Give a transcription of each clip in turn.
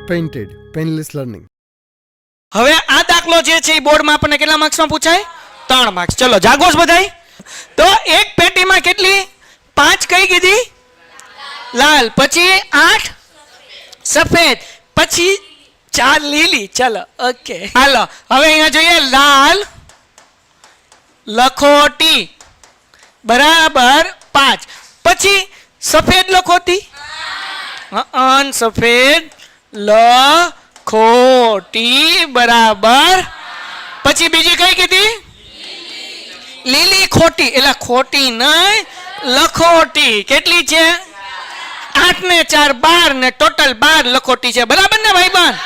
Painted painless learning. હવે આ દાખલો જે છે એ બોર્ડમાં આપણને કેટલા માર્ક્સમાં પૂછાય? 3 માર્ક્સ. ચલો જાગો છો બધાય? તો એક પેટીમાં કેટલી? 5 કઈ કીધી? લાલ, પછી 8 સફેદ, પછી 4 લીલી. ચલો ઓકે, હાલો હવે અહીંયા જોઈએ. લાલ લખોટી બરાબર 5, પછી સફેદ લખોટી સફેદ લખોટી બરાબર, પછી બીજી કઈ કીધી? લીલી ખોટી. એટલે ખોટી નહીં, લખોટી. કેટલી છે? 8 ને 4 12 ને ટોટલ 12 લખોટી છે. બરાબર ને ભાઈબંધ?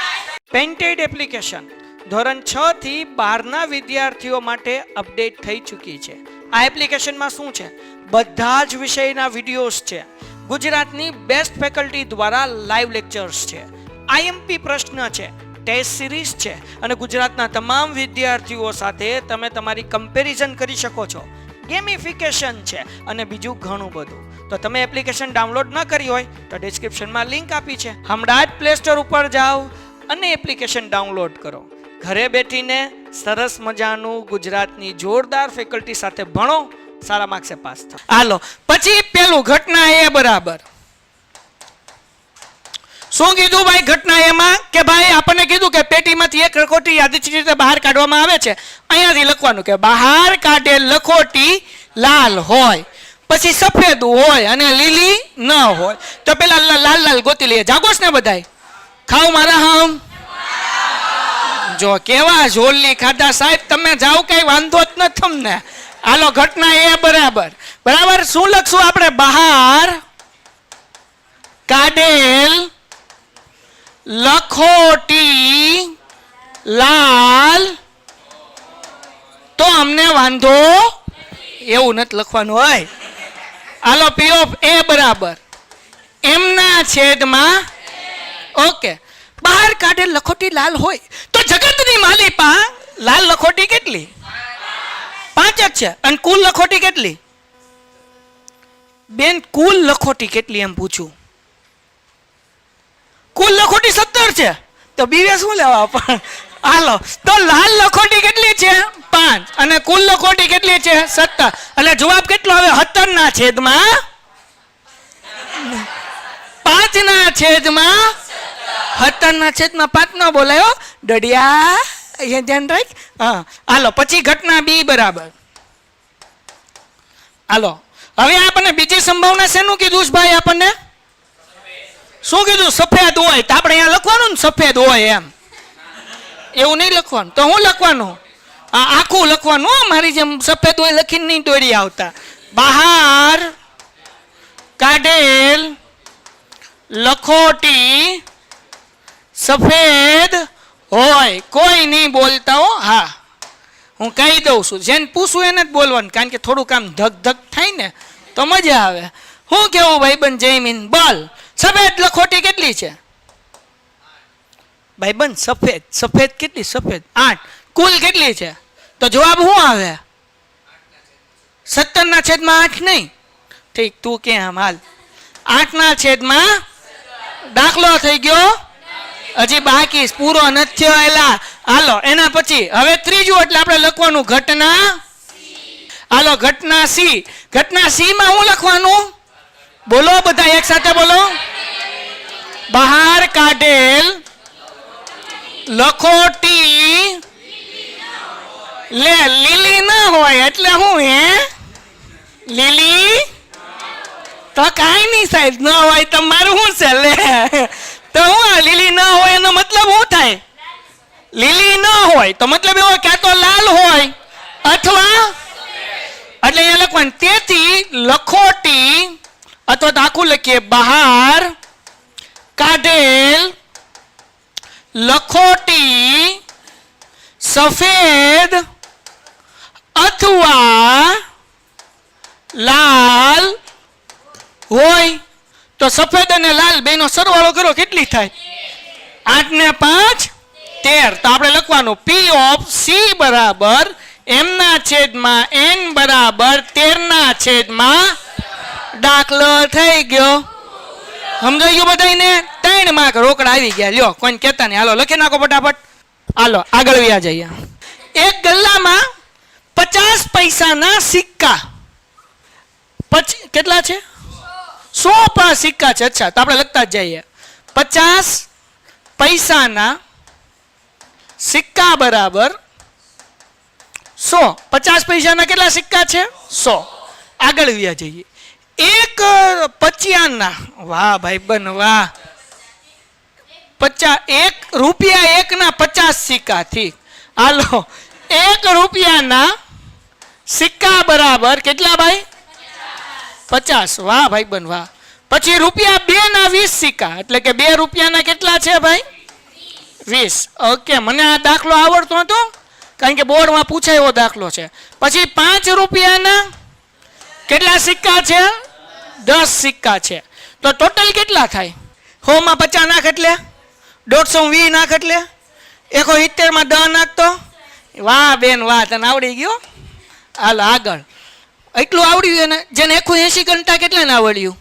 પેઇન્ટેડ એપ્લિકેશન ધોરણ 6 થી 12 ના વિદ્યાર્થીઓ માટે અપડેટ થઈ ચૂકી છે. આ એપ્લિકેશનમાં શું છે? બધા જ વિષયના વિડીયોઝ છે. ગુજરાતની બેસ્ટ ફેકલ્ટી દ્વારા લાઈવ લેક્ચર્સ છે, આઈએમપી પ્રશ્ન છે, ટેસ્ટ સિરીઝ છે અને ગુજરાતના તમામ વિદ્યાર્થીઓ સાથે તમે તમારી કમ્પેરિઝન કરી શકો છો. ગેમિફિકેશન છે અને બીજું ઘણું બધું. તો તમે એપ્લિકેશન ડાઉનલોડ ન કરી હોય તો ડિસ્ક્રિપ્શનમાં લિંક આપી છે. હમણાં જ પ્લે સ્ટોર ઉપર જાઓ અને એપ્લિકેશન ડાઉનલોડ કરો. ઘરે બેઠીને સરસ મજાનું ગુજરાતની જોરદાર ફેકલ્ટી સાથે ભણો, સારા માર્ક્સે પાસ થાઓ. હાલો પછી પેલું ઘટના એ બરાબર. શું કીધું ભાઈ ઘટના એમાં? કે ભાઈ આપણને કીધું કે પેટીમાંથી એક લખોટી યાદચ્છિક રીતે બહાર કાઢવામાં આવે છે. અહીંયાથી લખવાનું કે બહાર કાઢેલ લખોટી લાલ હોય, પછી સફેદ હોય અને લીલી ન હોય. તો પેલા લાલ લાલ ગોતી લઈએ. જાગોશ ને બધાય? ખાવ મારા હમ? જો કેવા ઝોલની ખાધા સાહેબ, તમે જાઓ કઈ વાંધો જ ન તમને. હાલો ઘટના એ બરાબર. બરાબર શું લખશું આપણે? બહાર કાઢેલ લખોટી લાલ તો અમને વાંધો એવું નથી લખવાનું હોય. હાલો પી ઓફ એ બરાબર એમના છેદમાં ઓકે. બહાર કાઢેલ લખોટી લાલ હોય તો જગતની માલિપા લાલ લખોટી કેટલી? 5 જ છે. અને કુલ લખોટી કેટલી? બેન કુલ લખોટી કેટલી એમ પૂછું? કુલ લખોટી 17 છે. તો બીવે શું લેવા પણ? હાલો તો લાલ લખોટી કેટલી છે? 5 અને કુલ લખોટી કેટલી છે? 17. એટલે જવાબ કેટલો આવે? 17 ના છેદમાં 5 ના છેદમાં 17 ના છેદમાં 5 ન બોલાયો ડડિયા, અહીંયા ધ્યાન રાખ. હા હાલો પછી ઘટના બી બરાબર. હાલો હવે આપણને બીજી સંભાવના શેનું કીધું છે ભાઈ? આપણને શું કીધું? સફેદ હોય. તો આપણે અહીંયા લખવાનું ને સફેદ હોય એમ, એવું નહીં લખવાનું. તો હું લખવાનું? આખું લખવાનું. મારી જેમ સફેદ હોય લખીને નહીં દોડી આવતા. બહાર કાઢેલ લખોટી સફેદ હોય. કોઈ નહીં બોલતા હો. હા હું કહી દઉં છું, જેને પૂછું એને જ બોલવાનું, કારણ કે થોડુંક આમ ધક ધક થાય ને તો મજા આવે. હું કેવું ભાઈબંધ જયમીન બોલ? સફેદ લખોટી કેટલી છે ભાઈબંધ? સફેદ સફેદ કેટલી? સફેદ 8. કુલ કેટલી છે? તો જવાબ શું આવે? 17 ના છેદમાં 8 નહીં. ઠીક, તું કે આમ હાલ 8 ના છેદમાં દાખલો થઈ ગયો. હજી બાકી પૂરો નથી થયો. એલા હાલો એના પછી હવે ત્રીજું એટલે આપણે લખવાનું ઘટના. હાલો ઘટના સી. ઘટના સી માં શું લખવાનું? બોલો બધા એક સાથે બોલો. બહાર કાઢેલ લખોટી લે લીલી ના હોય એટલે હું હે લીલી તો કાઈ નહીં સાહેબ, ન હોય તો મારું શું છે લે. તો હું લીલી ન હોય એનો મતલબ શું થાય? લીલી ન હોય તો મતલબ એવો ક્યાં તો લાલ હોય અથવા એટલે અહીંયા લખવાનું. તેથી લખોટી અથવા તો આખું લખીએ બહાર કાઢેલ લખોટી સફેદ અથવા લાલ હોય. તો સફેદ અને લાલ બેનો સરવાળો કરો કેટલી થાય? 8 ને 5 13. તો આપણે લખવાનું પી ઓફ સી બરાબર એમના છેદમાં n બરાબર 13 ના છેદમાં દાખલો થઈ ગયો. સમજાઈ ગયું બધાને? 3 માર્ક રોકડા આવી ગયા. લ્યો, કોઈને કહેતા નહીં. હાલો લખી નાખો ફટાફટ. હાલો આગળ વ્યા જઈએ. એક ગલ્લામાં 50 પૈસાના સિક્કા કેટલા છે? 100 સિક્કા છે. અચ્છા, તો આપણે લખતા જ જઈએ. 50 પૈસાના સિક્કા બરાબર 100. 50 પૈસાના કેટલા સિક્કા છે? 100. આગળ વ્યા જઈએ. એક પચિયાના, વાહ ભાઈ બન વાહ, 1 રૂપિયા 1 ના 50 સિક્કા. ઠીક, હાલો 1 રૂપિયાના સિક્કા બરાબર કેટલા ભાઈ? 50. વાહ ભાઈ બન વાહ. પછી રૂપિયા 2 ના 20 સિક્કા, એટલે કે 2 રૂપિયાના કેટલા છે ભાઈ? 20. ઓકે, મને આ દાખલો આવડતો હતો કારણ કે બોર્ડમાં પૂછાય એવો દાખલો છે. પછી 5 રૂપિયાના કેટલા સિક્કા છે? 10 સિક્કા છે. તો ટોટલ કેટલા થાય? 100 માં 50 નાખ એટલે 120 નાખ એટલે 170 માં 10 નાખતો. વાહ બેન વાહ, તને આવડી ગયો. હાલો આગળ. એટલું આવડ્યું એને જેને 180 ગણતા કેટલા ને આવડ્યું?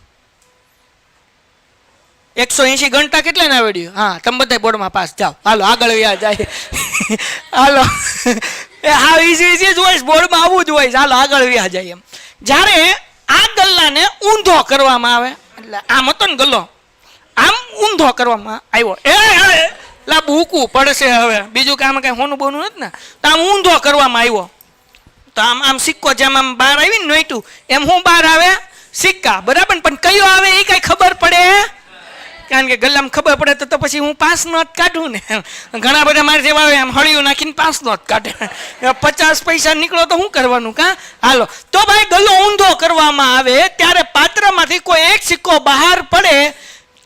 180 ગણતા કેટલા ને આવડ્યું? હા, તમે બધા બોર્ડમાં પાસ જાઓ. હાલો આગળ વ્યા જાય. હાલો હા, ઈઝી જ હોય, બોર્ડમાં આવવું જ હોય. હાલો આગળ વ્યા જાય. એમ જ્યારે આ ગલ્લાને ઊંધો કરવામાં આવે, એટલે આમ હતો ને ગલ્લો, આમ ઊંધો કરવામાં આવ્યો. લા બૂકવું પડશે હવે, બીજું કે આમાં કઈ હોનું બોનું નથી ને. તો આમ ઊંધો કરવામાં આવ્યો, તો આમ આમ સિક્કો જેમ આમ બહાર આવી ને નોઈટું એમ હું બહાર આવે સિક્કા બરાબર. પણ કયો આવે એ કઈ ખબર પડે? કારણ કે ગલ્લામાં ખબર પડે તો પછી હું 5 નોટ કાઢું ને. ઘણા બધા મારે જેવા આવે આમ હળિયું નાખીને 5 નોટ કાઢે. 50 પૈસા નીકળો તો શું કરવાનું? કા હાલો, તો ભાઈ ગલ્લો ઊંધો કરવામાં આવે ત્યારે પાત્રમાંથી કોઈ એક સિક્કો બહાર પડે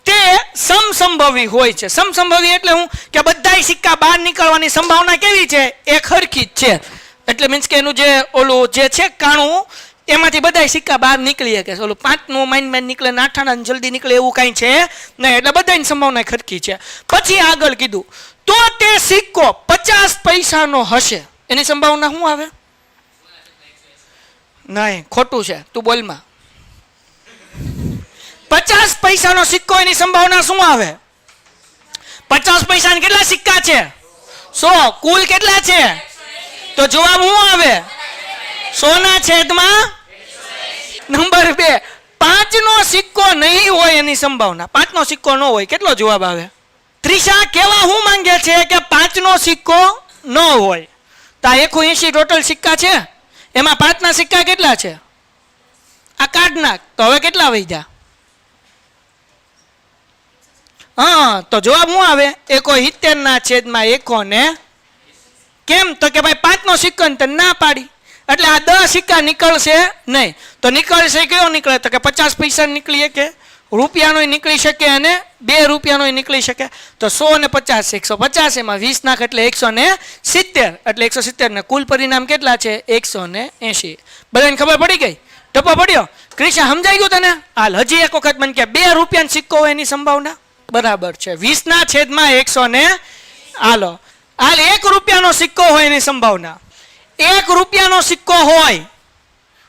તે સમસંભવી હોય છે. સમસંભવી એટલે હું કે બધા સિક્કા બહાર નીકળવાની સંભાવના કેવી છે? એ ખરખી જ છે. એટલે મીન્સ કે એનું જે ઓલું જે છે કાણું, એમાંથી બધા સિક્કા બહાર નીકળી શકે. ઓલું 5 નું માઇન નીકળે ને 8 જલ્દી નીકળે એવું કાંઈ છે નહીં. એટલે બધાની સંભાવના ખરખી છે. પછી આગળ કીધું તો તે સિક્કો 50 પૈસાનો હશે, એની સંભાવના શું આવે? નહીં, ખોટું છે, તું બોલમાં. 50 પૈસાનો સિક્કો, એની સંભાવના શું આવે? 50 પૈસાના કેટલા સિક્કા છે? 100. કુલ કેટલા છે? તો જવાબ શું આવે? 100 ના છેદમાં નંબર 2. 5 નો સિક્કો નહીં હોય એની સંભાવના. 5 નો સિક્કો ન હોય, કેટલો જવાબ આવે? ત્રિષા કેવા હું માંગે છે કે 5 નો સિક્કો ન હોય. તો 180 ટોટલ સિક્કા છે, એમાં 5 ના સિક્કા કેટલા છે? આ કાઢ નાખ, તો હવે કેટલા વધ્યા? હા, તો જવાબ શું આવે? 170 ના છેદમાં 1 ને કેમ? તો કે ભાઈ 5 નો સિક્કો ને ના પાડી, એટલે આ 10 સિક્કા નીકળશે નહીં. તો નીકળશે કયો નીકળે? તો કે 50 પૈસા નીકળી શકે, રૂપિયાનો નીકળી શકે અને 2 રૂપિયાનો નીકળી શકે. તો 100 ને 50 150, એમાં 20 નાખ એટલે 170. એટલે 170 ને કુલ પરિણામ કેટલા છે? 180. બધાને ખબર પડી ગઈ? ટપો પડ્યો? ક્રિશા સમજાઈ ગયું તને? હાલ હજી એક વખત મને કે 2 રૂપિયાનો સિક્કો હોય એની સંભાવના બરાબર છે 20 ના છેદમાં 100 ને હાલો હાલ 1 રૂપિયાનો સિક્કો હોય એની સંભાવના. 1 રૂપિયાનો સિક્કો હોય,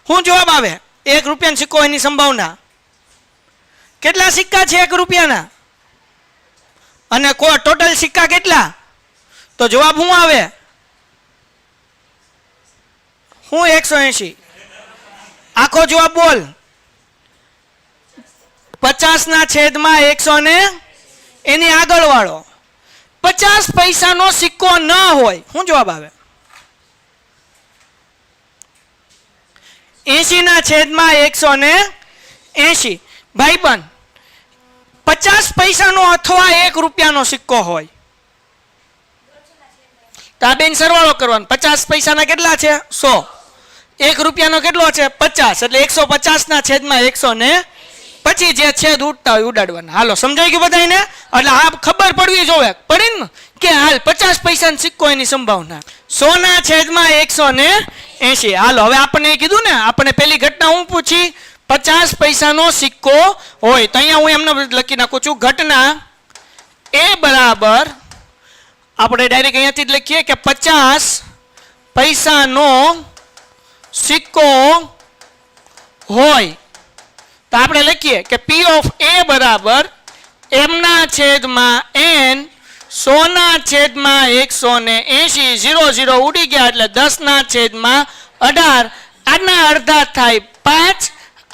શું જવાબ આવે? 1 રૂપિયાનો સિક્કો એની સંભાવના કેટલા સિક્કા છે 1 રૂપિયાના? અને ટોટલ સિક્કા કેટલા? તો જવાબ શું આવે? હું 180. આખો જવાબ બોલ. 50 ના છેદમાં 100 ને એની આગળ વાળો 50 પૈસાનો સિક્કો ન હોય, શું જવાબ આવે? 80 ના છેદમાં 180. ભાઈબંધ 50 પૈસાનો અથવા 1 રૂપિયાનો સિક્કો હોય તો આ બેન સરવાળો કરવાનો. 50 પૈસાના કેટલા છે? 100. 1 રૂપિયાનો કેટલો છે? 50. એટલે 150 ના છેદમાં 100 ને પછી જે છેદ ઉડતા હોય ઉડાડવાના. હાલો સમજાઈ ગયું બધાને? એટલે આ ખબર પડવી જોવે, પડી ને કે હાલ 50 પૈસાનો સિક્કો એની સંભાવના 100 ના છેદમાં 180. હાલો હવે આપણે કીધું ને, આપણે પેલી ઘટના હું પૂછી 50 પૈસાનો સિક્કો હોય, તો અહીંયા હું એમને લખી નાખું છું ઘટના એ બરાબર આપણે ડાયરેક્ટ અહીંયાથી જ લખીએ કે 50 પૈસાનો સિક્કો હોય. તો આપણે લખીએ કે P of A બરાબર એમના છેદમાં n 100 ના છેદમાં 180 0 0 ઉડી ગયા એટલે 10 ના છેદમાં 18 આના અડધા થાય 5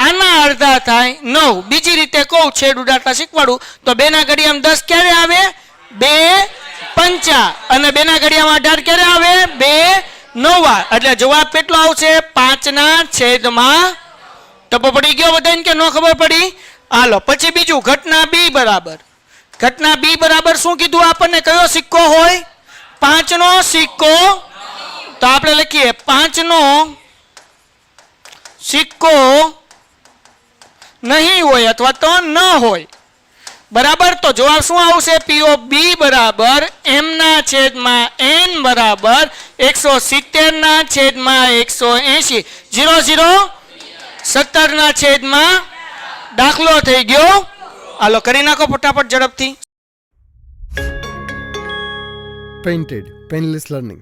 આના અડધા થાય 9 બીજી રીતે કહું છેદ ઉડાડતા શીખવાડું તો 2 ના ઘડિયામાં 10 ક્યારે આવે 2 પંચા અને 2 ના ઘડિયામાં 18 ક્યારે આવે 2 9 એટલે જવાબ કેટલો આવશે 5 ના છેદમાં ટપો પડી ગયો બધાને કે ન ખબર પડી હાલો પછી બીજું ઘટના b બરાબર ઘટના b બરાબર શું કીધું આપણને કયો સિક્કો હોય 5 નો સિક્કો તો આપણે લખીએ 5 નો સિક્કો નહીં હોય અથવા તો ન હોય બરાબર તો જવાબ શું આવશે p of b બરાબર m ના છેદમાં n બરાબર 170 ના છેદમાં 180 0 0 17 ના છેદમાં દાખલો થઈ ગયો હાલો કરી નાખો ફટાફટ ઝડપથી Painted Painless Learning